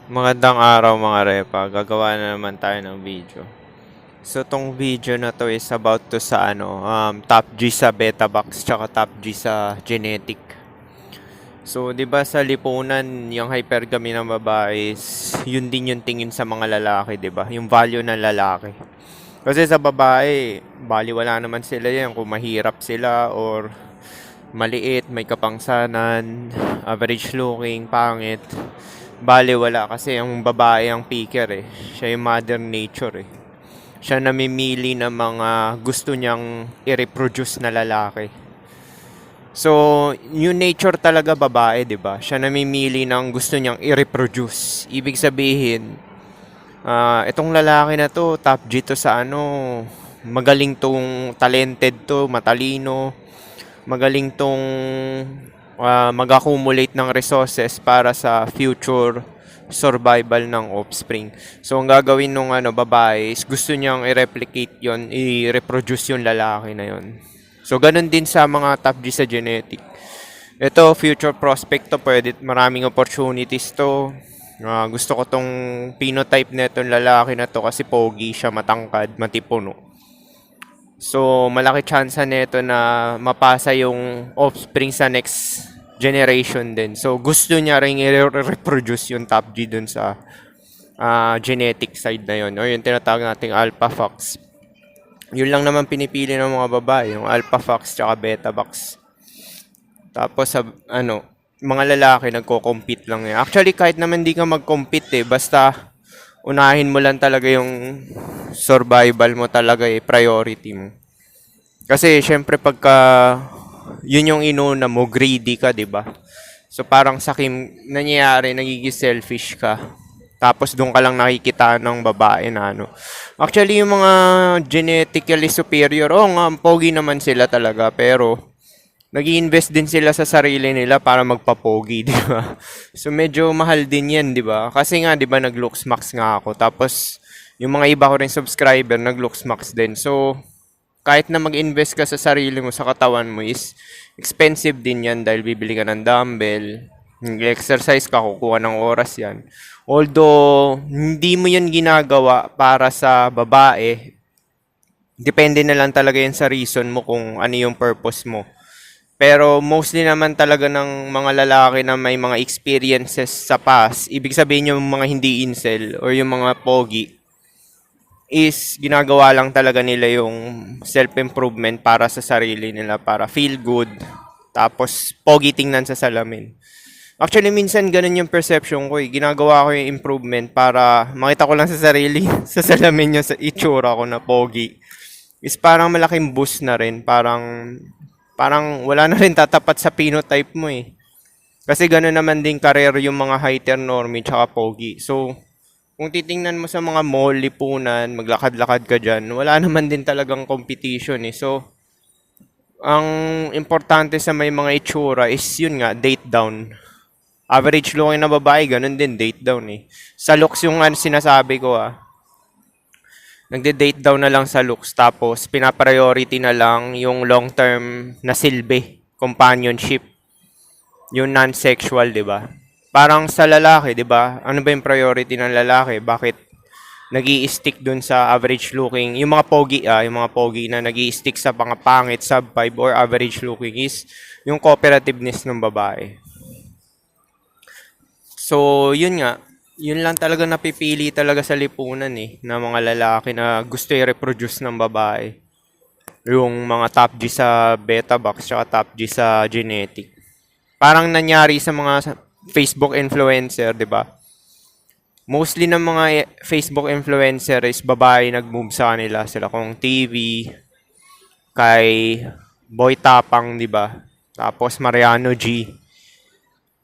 Magandang araw mga repa, gagawa na naman tayo ng video. So tong video na to is about to sa top G sa beta box tsaka top G sa genetic. So 'di ba sa lipunan, yung hypergamy ng babae is yun din yung tingin sa mga lalaki, 'di ba? Yung value ng lalaki. Kasi sa babae, wala naman sila yan kung mahirap sila or maliit, may kapangsanan, average looking, pangit. Wala kasi ang babae ang picker eh. Siya yung mother nature eh. Siya namimili ng mga gusto niyang i-reproduce na lalaki. So, yung nature talaga babae, 'di ba? Siya namimili ng gusto niyang i-reproduce. Ibig sabihin, itong lalaki na to, top G to sa magaling tong talented to, matalino, magaling tong mag-accumulate ng resources para sa future survival ng offspring. So, ang gagawin nung babae is gusto niyang i-replicate yon, i-reproduce yung lalaki na yon. So, ganun din sa mga top G sa genetic. Ito, future prospect to, pwede, maraming opportunities to. Gusto ko tong phenotype na itong lalaki na to kasi pogi siya, matangkad, matipuno. So, malaki chance nito na mapasa yung offspring sa next generation din. So, gusto niya rin i-reproduce yung top G dun sa genetic side na yun. O yung tinatawag nating alpha fox. Yun lang naman pinipili ng mga babae, yung alpha fox tsaka beta fox. Tapos, mga lalaki nagko-compete lang yan. Actually, kahit naman di ka mag-compete basta unahin mo lang talaga yung survival mo talaga priority mo. Kasi syempre pagka yun yung inuna mo, greedy ka, 'di ba? So parang nangyayari, nagiging selfish ka. Tapos doon ka lang nakikita ng babae na Actually, yung mga genetically superior, nga, pogi naman sila talaga. Pero, nag-i-invest din sila sa sarili nila para magpapogi, di ba? So, medyo mahal din yan, di ba? Kasi nga, di ba, nag-looks max nga ako. Tapos, yung mga iba ko rin subscriber, nag-looks max din. So, kahit na mag-invest ka sa sarili mo, sa katawan mo, is expensive din yan dahil bibili ka ng dumbbell, nag-exercise ka, kukuha ng oras yan. Although, hindi mo yan ginagawa para sa babae, depende na lang talaga yan sa reason mo kung ano yung purpose mo. Pero mostly naman talaga ng mga lalaki na may mga experiences sa past, ibig sabihin yung mga hindi incel or yung mga pogi, is ginagawa lang talaga nila yung self-improvement para sa sarili nila, para feel good, tapos pogi tingnan sa salamin. Actually, minsan ganun yung perception ko. Ginagawa ko yung improvement para makita ko lang sa sarili, sa salamin yung sa itsura ko na pogi. Is parang malaking boost na rin. Parang wala na rin tatapat sa phenotype mo eh. Kasi ganun naman din career yung mga highter normie tsaka pogi. So, kung titingnan mo sa mga mall, lipunan, maglakad-lakad ka dyan, wala naman din talagang competition eh. So, ang importante sa may mga itsura is yun nga, date down. Average looking na babae, ganun din, date down eh. Sa looks yung sinasabi ko nagde-date down na lang sa looks, tapos pinapriority na lang yung long-term na silbi, companionship, yung non-sexual, di ba? Parang sa lalaki, di ba? Ano ba yung priority ng lalaki? Bakit nag-i-stick dun sa average looking? Yung mga pogi na nag-i-stick sa pangit, sub 5 or average looking is yung cooperativeness ng babae. So, yun nga. Yun lang talaga napipili talaga sa lipunan na mga lalaki na gusto i-reproduce ng babae. Yung mga top G sa beta box tsaka top G sa genetic. Parang nangyari sa mga Facebook influencer, di ba? Mostly ng mga Facebook influencer is babae nag-move sa kanila. Sila kung TV, kay Boy Tapang, di ba? Tapos Mariano G.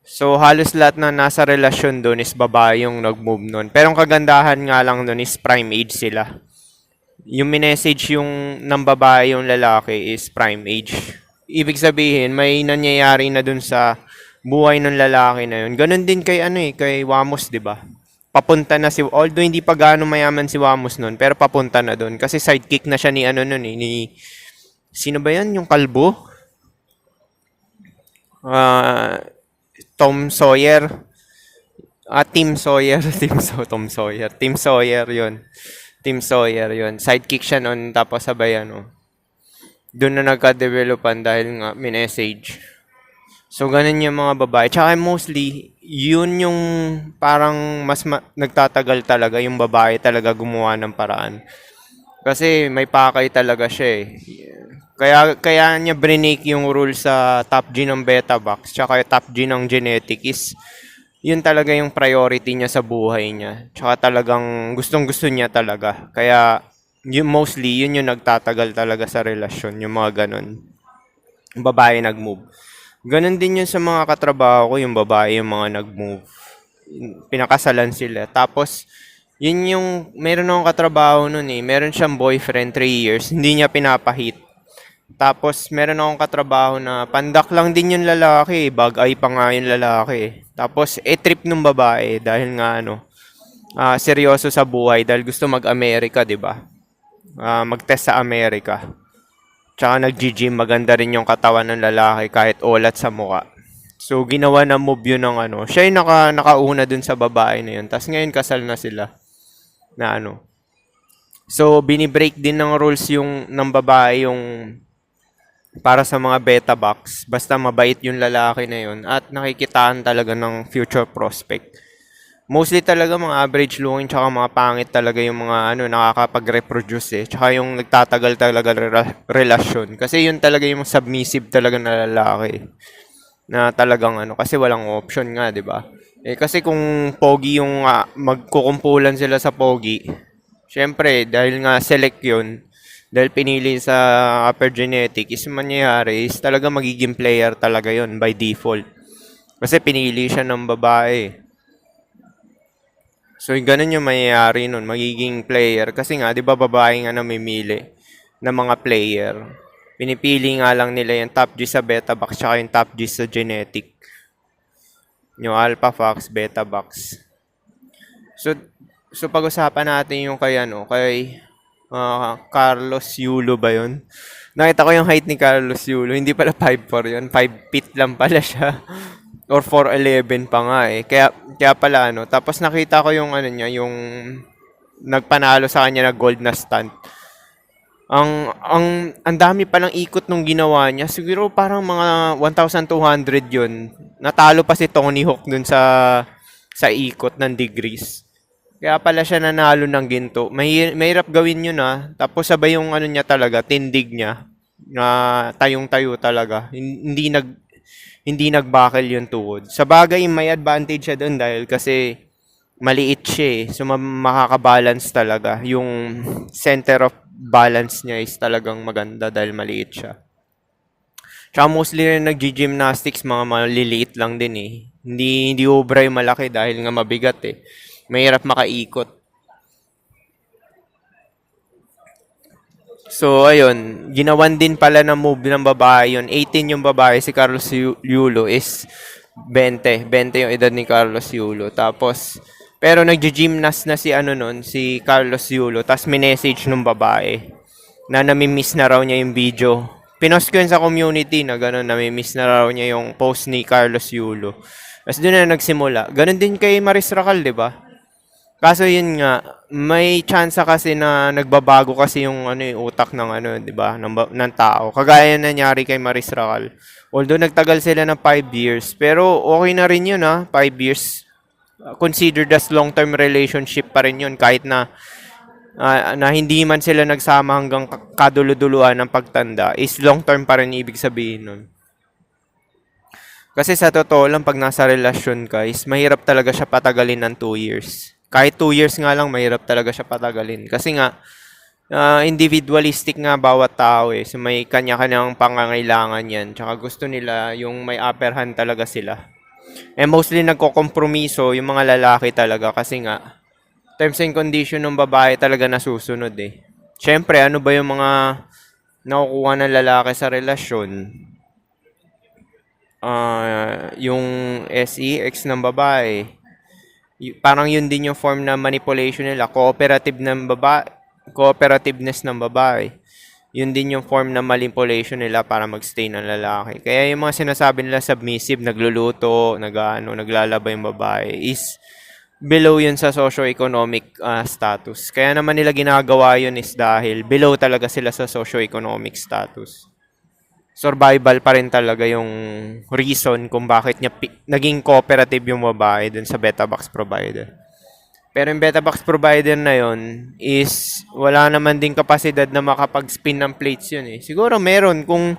So, halos lahat na nasa relasyon doon is babae yung nag-move nun. Pero ang kagandahan nga lang doon is prime age sila. Yung minessage yung ng babae yung lalaki is prime age. Ibig sabihin, may nangyayari na doon sa buhay ng lalaki na yun. Ganon din kay kay Wamos, 'di ba? Papunta na although hindi pa gaano mayaman si Wamos noon, pero papunta na doon kasi sidekick na siya ni ni sino ba 'yan, yung kalbo? Uh, Tom Sawyer. Tim Sawyer, Tom Sawyer. Tim Sawyer 'yon. Tim Sawyer 'yon. Sidekick siya noon tapos sabay ano. Doon na nagka-developan dahil nga minessage. So, ganun yung mga babae. Tsaka mostly, yun yung parang nagtatagal talaga yung babae talaga gumawa ng paraan. Kasi may pakay talaga siya eh. Kaya niya brinake yung rule sa top G ng beta box tsaka yung top G ng genetic is yun talaga yung priority niya sa buhay niya. Tsaka talagang gustong-gusto niya talaga. Kaya yun mostly yun yung nagtatagal talaga sa relasyon, yung mga ganun. Yung babae nag-move. Ganun din yun sa mga katrabaho ko, yung babae yung mga nag-move. Pinakasalan sila. Tapos, yun yung, meron akong katrabaho nun eh. Meron siyang boyfriend, 3 years. Hindi niya pinapahit. Tapos, meron akong katrabaho na pandak lang din yung lalaki. Bagay pa nga yung lalaki. Tapos, trip nung babae dahil nga ano, seryoso sa buhay dahil gusto mag-Amerika, di ba? Mag-test sa Amerika. Tsaka nag-gym, maganda rin yung katawan ng lalaki kahit olat sa muka. So, ginawa na move yun ng ano. Siya yung nakauna dun sa babae na yun. Tapos ngayon kasal na sila. Na ano. So, binibreak din ng rules yung ng babae yung para sa mga beta box. Basta mabait yung lalaki na yun. At nakikitaan talaga ng future prospect. Mostly talaga mga average looking tsaka mga pangit talaga yung mga ano nakakapag-reproduce eh. Tsaka yung nagtatagal talaga relasyon. Kasi yun talaga yung submissive talaga na lalaki. Na talagang ano kasi walang option nga, 'di ba? Eh kasi kung pogi yung magkukumpulan sila sa pogi. Syempre dahil nga select yun, dahil pinili sa upper genetic is mangyayari is talaga magiging player talaga yun by default. Kasi pinili siya ng babae. So, ganun yung mangyayari nun, magiging player. Kasi nga, di ba babae nga namimili ng mga player. Pinipili nga lang nila yung top G sa beta box tsaka yung top G sa genetic. Yung alpha fox, beta box. So pag-usapan natin yung kay ano, kay Carlos Yulo ba yun? Nakita ko yung height ni Carlos Yulo. Hindi pala 5'4 yun. 5 feet lang pala siya. Or 4'11 pa nga eh. Kaya pala ano. Tapos nakita ko yung ano niya, yung nagpanalo sa kanya na gold na stunt. Ang dami palang ikot nung ginawa niya. Siguro parang mga 1,200 yun. Natalo pa si Tony Hawk dun sa ikot ng degrees. Kaya pala siya nanalo ng ginto. Mahirap gawin yun Tapos sabay yung ano niya talaga, tindig niya. Na tayong-tayo talaga. Hindi nagbakal yung tuhod. Sa bagay, may advantage siya doon dahil kasi maliit siya eh. So, makakabalance talaga. Yung center of balance niya is talagang maganda dahil maliit siya. Tsaka mostly rin nag-gymnastics, mga maliliit lang din eh. Hindi obra yung malaki dahil nga mabigat eh. Mahirap makaikot. So, ayun, ginawan din pala ng move ng babae yun. 18 yung babae, si Carlos Yulo is 20. 20 yung edad ni Carlos Yulo. Tapos, pero nagji-gymnast na si ano nun, si Carlos Yulo. Tapos minessage nung babae na namimiss na raw niya yung video. Pinost ko yun sa community na gano'n, namimiss na raw niya yung post ni Carlos Yulo. Tapos doon na nagsimula. Ganon din kay Maris Racal, di ba? Kaso yun nga, may chance kasi na nagbabago kasi yung ano yung utak ng ano, 'di ba, ng tao. Kagaya na nangyari kay Maris Racal. Although nagtagal sila ng 5 years, pero okay na rin yun 5 years. Considered as long-term relationship pa rin yun kahit na na hindi man sila nagsama hanggang kaduluduluan ng pagtanda, is long-term pa rin ibig sabihin nun. Kasi sa totoo lang, pag nasa relasyon ka, is mahirap talaga siya patagalin ng 2 years. Kahit 2 years nga lang, mahirap talaga siya patagalin. Kasi nga, individualistic nga bawat tao eh. So may kanya-kanyang pangangailangan yan. Tsaka gusto nila yung may upper hand talaga sila. And mostly nagkokompromiso yung mga lalaki talaga kasi nga, terms and condition ng babae talaga nasusunod eh. Siyempre, ano ba yung mga nakukuha ng lalaki sa relasyon? Yung sex ng babae. Parang yun din yung form na manipulation nila. Cooperativeness ng babae. Yun din yung form na manipulation nila para magstay ng lalaki. Kaya yung mga sinasabi nila submissive, nagluluto, naglalaba yung babae, is below yun sa socio-economic status. Kaya naman nila ginagawa yun is dahil below talaga sila sa socio-economic status. Survival pa rin talaga yung reason kung bakit niya naging cooperative yung babae dun sa beta box provider. Pero yung beta box provider na yun is wala naman din kapasidad na makapag-spin ng plates yun eh. Siguro meron kung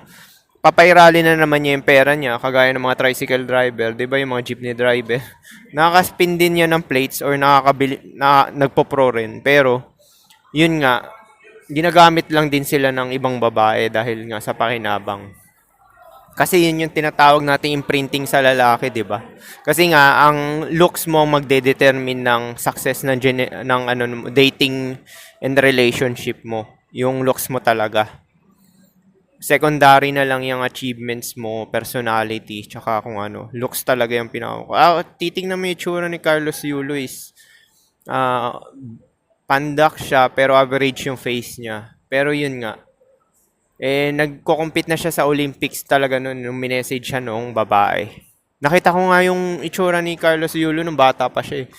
papairali na naman niya yung pera niya, kagaya ng mga tricycle driver, di ba yung mga jeepney driver, nakaka-spin din niya ng plates or nagpo-pro rin. Pero, yun nga, ginagamit lang din sila ng ibang babae dahil nga sa pakinabang. Kasi yun yung tinatawag nating imprinting sa lalaki, di ba? Kasi nga, ang looks mo magde-determine ng success ng dating and relationship mo. Yung looks mo talaga. Secondary na lang yung achievements mo, personality, tsaka kung ano. Looks talaga yung titingnan mo yung tsura ni Carlos Yulo is pandak siya, pero average yung face niya. Pero yun nga, nagko-compete na siya sa Olympics talaga nung minessage siya noong babae. Nakita ko nga yung itsura ni Carlos Yulo nung bata pa siya eh.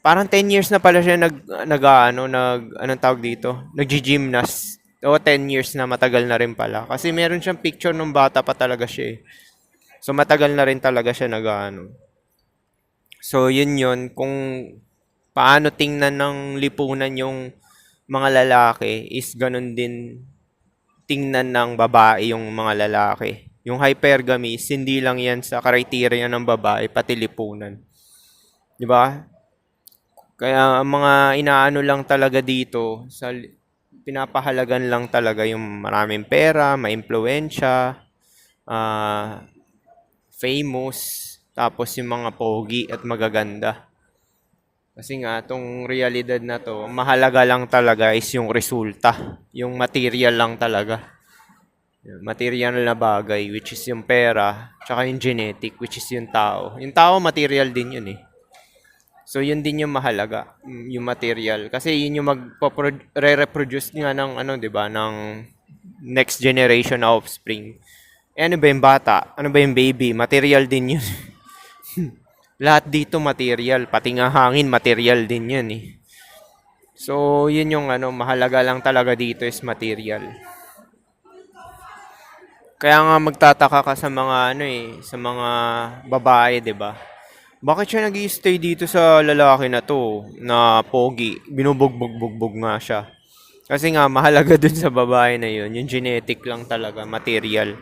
Parang 10 years na pala siya anong tawag dito? Nag-gymnast. O 10 years na, matagal na rin pala. Kasi meron siyang picture nung bata pa talaga siya eh. So matagal na rin talaga siya So yun kung paano tingnan ng lipunan yung mga lalaki is ganun din tingnan ng babae yung mga lalaki. Yung hypergamy, hindi lang yan sa criteria ng babae, pati lipunan. Di ba? Kaya ang mga inaano lang talaga dito, pinapahalagan lang talaga yung maraming pera, maimpluwensya, famous, tapos yung mga pogi at magaganda. Kasi nga, itong realidad na to, mahalaga lang talaga is yung resulta. Yung material lang talaga. Material na bagay, which is yung pera, tsaka yung genetic, which is yung tao. Yung tao, material din yun eh. So, yun din yung mahalaga, yung material. Kasi yun yung re-reproduce nga ng, di ba, ng next generation na offspring. Ano ba yung bata? Ano ba yung baby? Material din yun. Lahat dito material, pati nga hangin material din yun eh. So, yun yung mahalaga lang talaga dito is material. Kaya nga magtataka ka sa mga sa mga babae, 'di ba? Bakit siya nag-i-stay dito sa lalaki na to na pogi? Binubugbog-bugbog nga siya. Kasi nga mahalaga dun sa babae na yun, yung genetic lang talaga, material.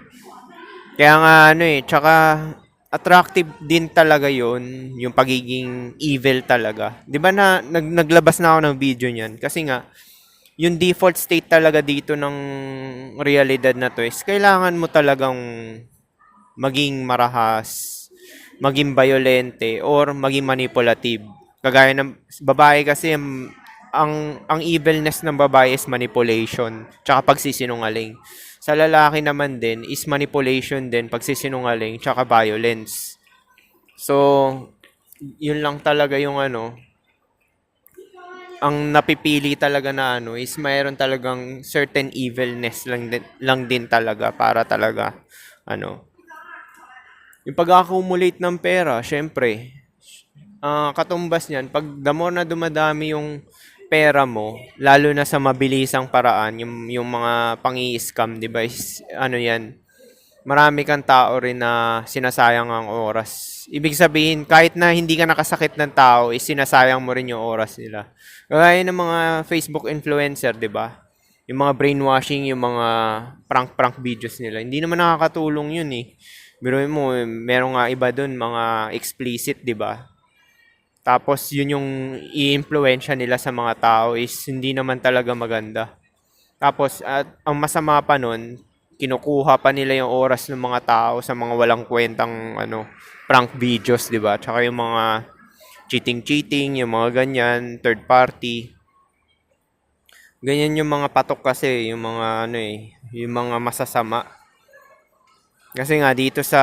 Kaya nga tsaka attractive din talaga yun, yung pagiging evil talaga. 'Di ba naglabas na ako ng video niyan kasi nga yung default state talaga dito ng realidad na to is kailangan mo talagang maging marahas, maging violente, or maging manipulative. Kagaya ng babae kasi, ang evilness ng babae is manipulation, tsaka pagsisinungaling. Sa lalaki naman din is manipulation din, pagsisinungaling, tsaka violence. So, yun lang talaga yung ang napipili talaga na is mayroon talagang certain evilness lang din talaga para talaga yung pag-accumulate ng pera, syempre katumbas niyan pag the more na dumadami yung pera mo, lalo na sa mabilisang paraan, yung mga pangi-scam, 'di ba? Yan, marami kang tao rin na sinasayang ang oras. Ibig sabihin, kahit na hindi ka nakasakit ng tao, sinasayang mo rin yung oras nila. Kaya ng mga Facebook influencer, di ba? Yung mga brainwashing, yung mga prank-prank videos nila. Hindi naman nakakatulong yun eh. Biruin mo, meron nga iba dun, mga explicit, di ba? Tapos yun yung i-influensya nila sa mga tao is hindi naman talaga maganda. Tapos, at ang masama pa nun, kinukuha pa nila yung oras ng mga tao sa mga walang kwentang prank videos, 'di ba? Tsaka yung mga cheating, yung mga ganyan, third party. Ganyan yung mga patok kasi, yung mga yung mga masasama. Kasi nga dito sa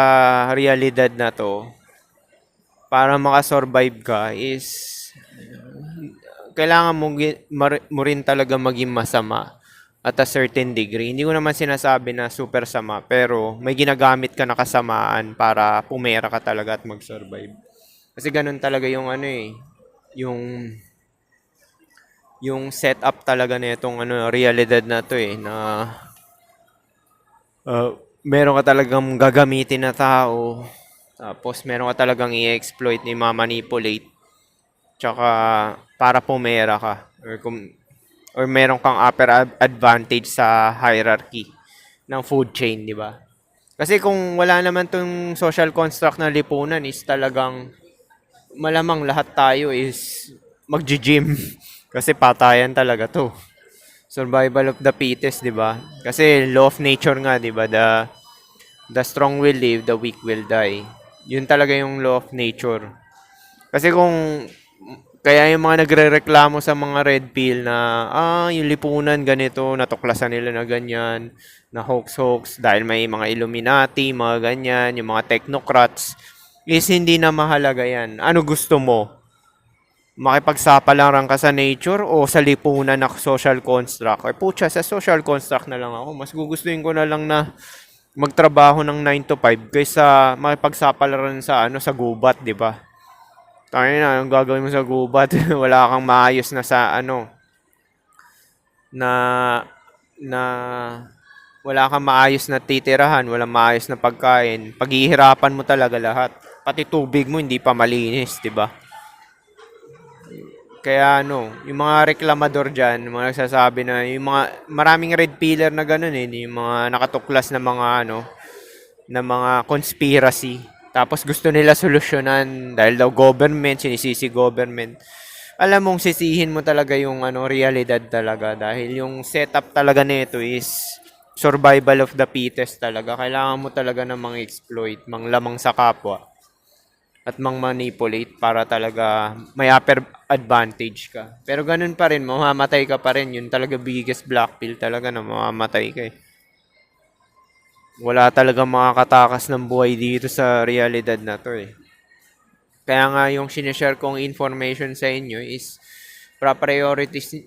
realidad na to, para makasurvive ka is kailangan mo rin talaga maging masama at a certain degree. Hindi ko naman sinasabi na super sama, pero may ginagamit ka na kasamaan para pumera ka talaga at mag-survive. Kasi ganun talaga yung yung yung setup talaga nitong realidad na 'to eh na meron ka talagang gagamitin na tao tapos meron ka talagang i-exploit ni manipulate tsaka para pumera ka or meron kang upper advantage sa hierarchy ng food chain, di ba? Kasi kung wala naman tong social construct na lipunan is talagang malamang lahat tayo is magji-gym kasi patayan talaga to. Survival of the fittest, di ba? Kasi law of nature nga, di ba? The strong will live, the weak will die. Yun talaga yung law of nature. Kasi kung kaya yung mga nagrereklamo sa mga red pill na yung lipunan ganito, natuklasan nila na ganyan, na hoax dahil may mga Illuminati, mga ganyan, yung mga technocrats, is hindi na mahalaga yan. Ano gusto mo? Makipagsapalaran ka sa nature o sa lipunan na social construct? Ay putya, sa social construct na lang ako. Mas gugustuhin ko na lang na magtrabaho ng 9 to 5 kaysa makipagsapalaran sa sa gubat, 'di ba? Tayo na, ang gagawin mo sa gubat, wala kang maayos na sa na na wala kang maayos na titirahan, walang maayos na pagkain. Paghihirapan mo talaga lahat. Pati tubig mo hindi pa malinis, 'di ba? Kaya yung mga reklamador diyan, mga nagsasabi na yung mga maraming red pillar na ganun yung mga nakatuklas na mga na mga conspiracy. Tapos gusto nila solusyonan dahil daw government, sinisisi government. Alam mong sisihin mo talaga yung realidad talaga dahil yung setup talaga nito is survival of the fittest talaga. Kailangan mo talaga na mang-exploit, manglamang sa kapwa at mang-manipulate para talaga may upper advantage ka. Pero ganun pa rin, mamamatay ka pa rin. Yun talaga biggest black pill talaga na mamamatay ka eh. Wala talaga makakatakas ng buhay dito sa realidad na to eh. Kaya nga yung sinishare kong information sa inyo is pa-priority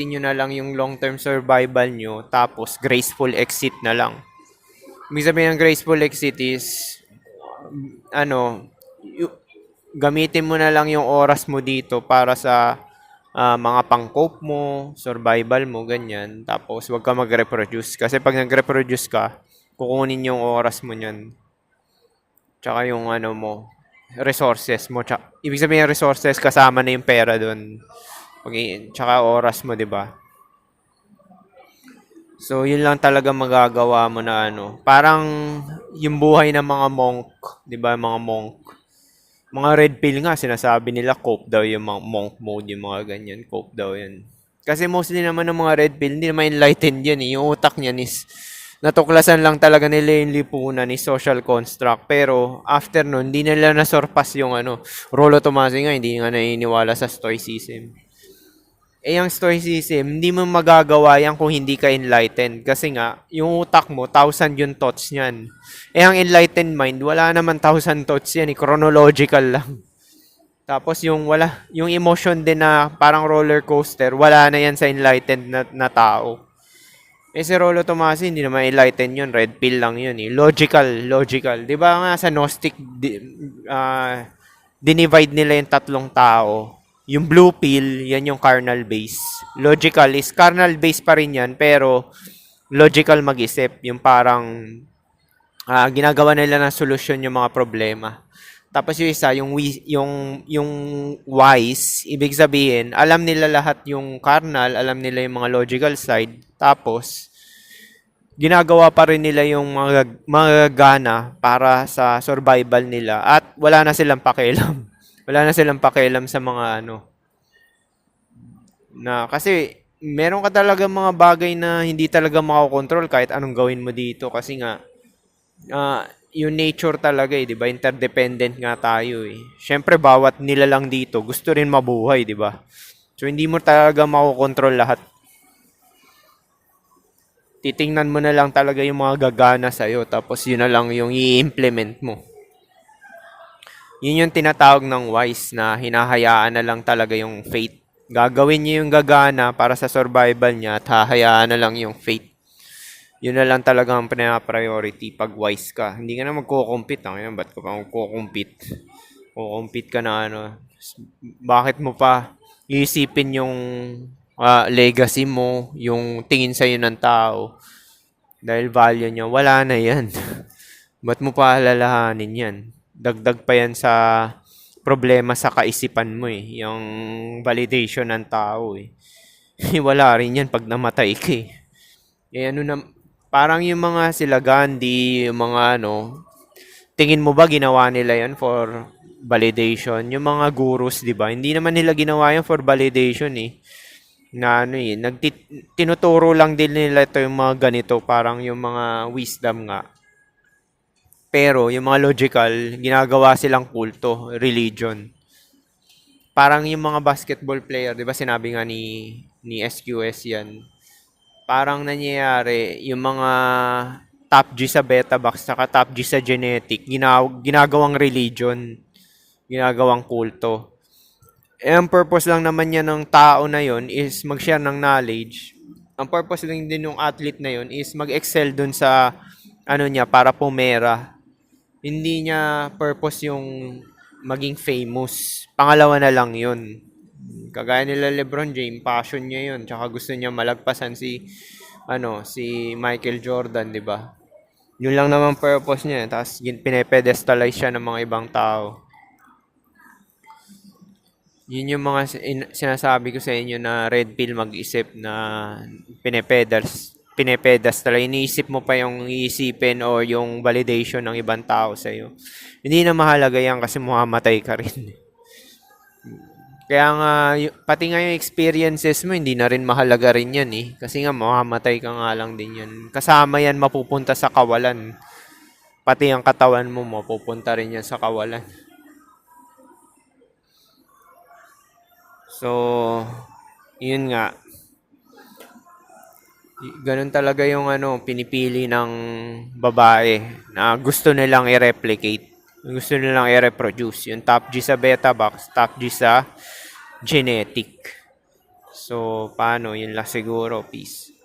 nyo na lang yung long-term survival nyo tapos graceful exit na lang. Ibig sabihin ng graceful exit is gamitin mo na lang yung oras mo dito para sa mga pang-cope mo, survival mo, ganyan. Tapos, wag ka mag-reproduce. Kasi pag nag-reproduce ka, kukunin yung oras mo niyan. Tsaka yung resources mo. Ibig sabihin yung resources, kasama na yung pera doon. Tsaka oras mo, di ba? So, yun lang talaga magagawa mo na Parang yung buhay ng mga monk, di ba? Mga monk. Mga red pill nga, sinasabi nila cope daw yung mga monk mode, yung mga ganyan. Cope daw yan. Kasi mostly naman ng mga red pill, hindi naman enlightened yan eh. Yung utak niyan is, natuklasan lang talaga nila yung lipunan ni social construct. Pero, after nun, hindi nila nasurpass yung Rollo Tomassi nga, hindi nga naniniwala sa stoicism. Yung stoicism, hindi mo magagawa yan kung hindi ka enlightened. Kasi nga, yung utak mo, 1,000 yung thoughts niyan. Ang enlightened mind, wala naman 1,000 thoughts yan. Chronological lang. Tapos yung emotion din na parang roller coaster, wala na yan sa enlightened na tao. Si Rollo Tomassi, hindi naman enlightened yun. Red pill lang yun eh. Logical. Di ba nga sa Gnostic, dinivide nila yung tatlong tao. Yung blue pill, yan yung carnal base. Logical is carnal base pa rin yan, pero logical mag-isip. Yung parang ginagawa nila ng solusyon yung mga problema. Tapos yung isa, yung wise, ibig sabihin, alam nila lahat yung carnal, alam nila yung mga logical side. Tapos, ginagawa pa rin nila yung mga gana para sa survival nila. At wala na silang pakialam. Wala na silang pakialam sa mga kasi meron ka talaga mga bagay na hindi talaga makokontrol kahit anong gawin mo dito kasi nga yung nature talaga 'di ba? Interdependent nga tayo eh. Syempre bawat nilalang dito gusto rin mabuhay, 'di ba? So hindi mo talaga makokontrol lahat. Titingnan mo na lang talaga yung mga gagana sa'yo tapos yun na lang yung i-implement mo. Yun yung tinatawag ng wise na hinahayaan na lang talaga yung fate. Gagawin niya yung gagana para sa survival niya at hahayaan na lang yung fate. Yun na lang talaga ang priority pag wise ka. Hindi ka na magko-compete. Ba't ka pa magko-compete? Kukompete ka na Bakit mo pa iisipin yung legacy mo, yung tingin sa'yo ng tao, dahil value niya, wala na yan. Ba't mo pa alalahanin yan? Dagdag pa yan sa problema sa kaisipan mo eh, yung validation ng tao eh. Wala rin yan pag namatay ka eh. Eh ano na, parang yung mga sila Gandhi, yung mga ano, tingin mo ba ginawa nila yan for validation? Yung mga gurus, di ba? Hindi naman nila ginawa yan for validation eh. Na ano eh, tinuturo lang din nila ito yung mga ganito, parang yung mga wisdom nga. Pero yung mga logical, ginagawa silang kulto, religion. Parang yung mga basketball player, 'di ba sinabi nga ni SQS 'yan. Parang nangyayari yung mga top G sa beta box saka top G sa genetic, ginagawang religion, ginagawang kulto. Eh, ang purpose lang naman niya ng tao na yon is mag-share ng knowledge. Ang purpose lang din ng athlete na yon is mag-excel dun sa ano niya para pumera. Hindi niya purpose yung maging famous. Pangalawa na lang yun. Kagaya nila LeBron James, passion niya yun. Tsaka gusto niya malagpasan si Michael Jordan, di ba? Yun lang naman purpose niya. Tapos pinepedestalize siya ng mga ibang tao. Yun yung mga sinasabi ko sa inyo na red pill mag-isip na pinepedestal. Iniisip mo pa yung iisipin o yung validation ng ibang tao sa iyo. Hindi na mahalaga yan kasi mamamatay ka rin. Kaya nga, pati nga yung experiences mo, hindi na rin mahalaga rin yan eh. Kasi nga, mamamatay ka nga lang din yan. Kasama yan mapupunta sa kawalan. Pati ang katawan mo, mapupunta rin yan sa kawalan. So, yun nga. Ganun talaga yung pinipili ng babae na gusto nilang i-replicate. Gusto nilang i-reproduce. Yung top G sa beta box, top G sa genetic. So, paano? Yun lang siguro. Peace.